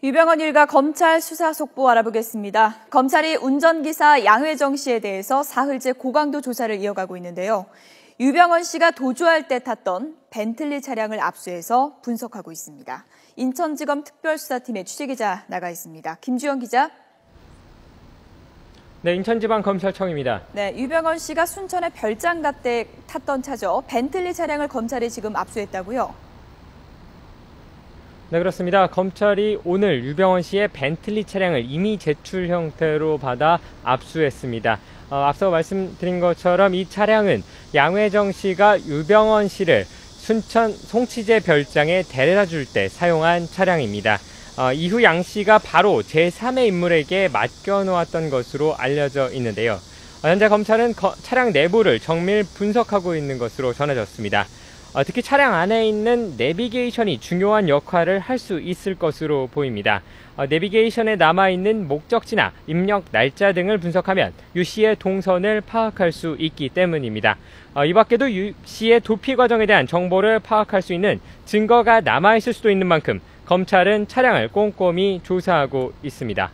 유병헌 일가 검찰 수사 속보 알아보겠습니다. 검찰이 운전기사 양회정 씨에 대해서 사흘째 고강도 조사를 이어가고 있는데요. 유병헌 씨가 도주할 때 탔던 벤틀리 차량을 압수해서 분석하고 있습니다. 인천지검 특별수사팀의 취재기자 나가 있습니다. 김주영 기자. 네, 인천지방검찰청입니다. 네, 유병헌 씨가 순천의 별장가 때 탔던 차죠. 벤틀리 차량을 검찰이 지금 압수했다고요? 네, 그렇습니다. 검찰이 오늘 유병헌 씨의 벤틀리 차량을 임의 제출 형태로 받아 압수했습니다. 앞서 말씀드린 것처럼 이 차량은 양회정 씨가 유병헌 씨를 순천 송치제 별장에 데려다 줄 때 사용한 차량입니다. 이후 양 씨가 바로 제3의 인물에게 맡겨놓았던 것으로 알려져 있는데요. 현재 검찰은 차량 내부를 정밀 분석하고 있는 것으로 전해졌습니다. 특히 차량 안에 있는 내비게이션이 중요한 역할을 할 수 있을 것으로 보입니다. 내비게이션에 남아있는 목적지나 입력 날짜 등을 분석하면 유 씨의 동선을 파악할 수 있기 때문입니다. 이 밖에도 유 씨의 도피 과정에 대한 정보를 파악할 수 있는 증거가 남아있을 수도 있는 만큼 검찰은 차량을 꼼꼼히 조사하고 있습니다.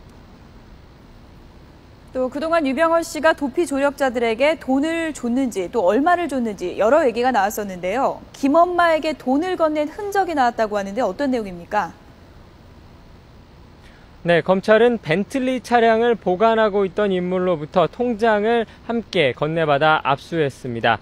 또 그동안 유병헌 씨가 도피 조력자들에게 돈을 줬는지 또 얼마를 줬는지 여러 얘기가 나왔었는데요. 김엄마에게 돈을 건넨 흔적이 나왔다고 하는데 어떤 내용입니까? 네, 검찰은 벤틀리 차량을 보관하고 있던 인물로부터 통장을 함께 건네받아 압수했습니다.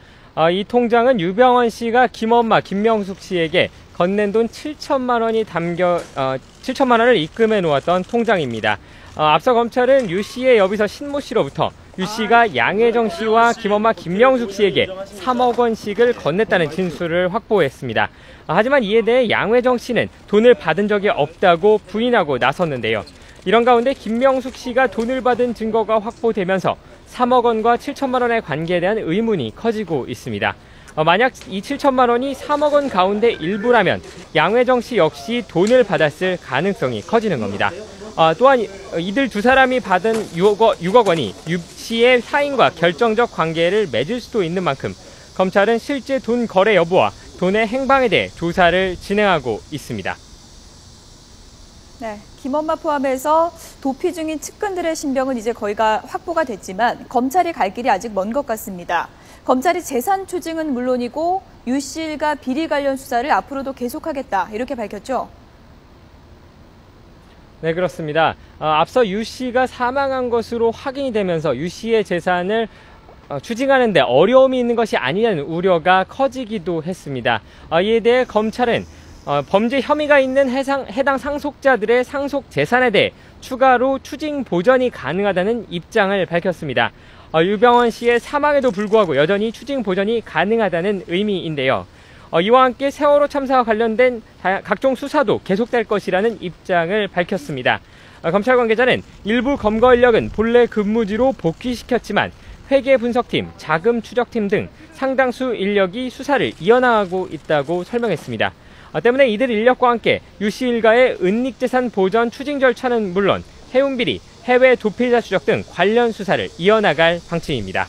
이 통장은 유병헌 씨가 김엄마 김명숙 씨에게 건넨 돈 7천만 원이 7천만 원을 입금해 놓았던 통장입니다. 앞서 검찰은 유 씨의 여비서 신모 씨로부터 유 씨가 양회정 씨와 김엄마 김명숙 씨에게 3억 원씩을 건넸다는 진술을 확보했습니다. 하지만 이에 대해 양회정 씨는 돈을 받은 적이 없다고 부인하고 나섰는데요. 이런 가운데 김명숙 씨가 돈을 받은 증거가 확보되면서 3억 원과 7천만 원의 관계에 대한 의문이 커지고 있습니다. 만약 이 7천만 원이 3억 원 가운데 일부라면 양회정 씨 역시 돈을 받았을 가능성이 커지는 겁니다. 또한 이들 두 사람이 받은 6억 원이 유 씨의 사인과 결정적 관계를 맺을 수도 있는 만큼 검찰은 실제 돈 거래 여부와 돈의 행방에 대해 조사를 진행하고 있습니다. 네, 김엄마 포함해서 도피 중인 측근들의 신병은 이제 거의가 확보가 됐지만 검찰이 갈 길이 아직 먼 것 같습니다. 검찰이 재산 추징은 물론이고 유 씨 일가 비리 관련 수사를 앞으로도 계속하겠다 이렇게 밝혔죠? 네, 그렇습니다. 앞서 유 씨가 사망한 것으로 확인이 되면서 유 씨의 재산을 추징하는 데 어려움이 있는 것이 아니냐는 우려가 커지기도 했습니다. 이에 대해 검찰은 범죄 혐의가 있는 해당 상속자들의 상속 재산에 대해 추가로 추징 보전이 가능하다는 입장을 밝혔습니다. 유병헌 씨의 사망에도 불구하고 여전히 추징 보전이 가능하다는 의미인데요. 이와 함께 세월호 참사와 관련된 각종 수사도 계속될 것이라는 입장을 밝혔습니다. 검찰 관계자는 일부 검거 인력은 본래 근무지로 복귀시켰지만 회계 분석팀, 자금 추적팀 등 상당수 인력이 수사를 이어나가고 있다고 설명했습니다. 때문에 이들 인력과 함께 유 씨 일가의 은닉재산 보전 추징 절차는 물론 해운비리, 해외 도피자 추적 등 관련 수사를 이어나갈 방침입니다.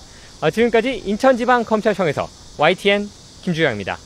지금까지 인천지방검찰청에서 YTN 김주영입니다.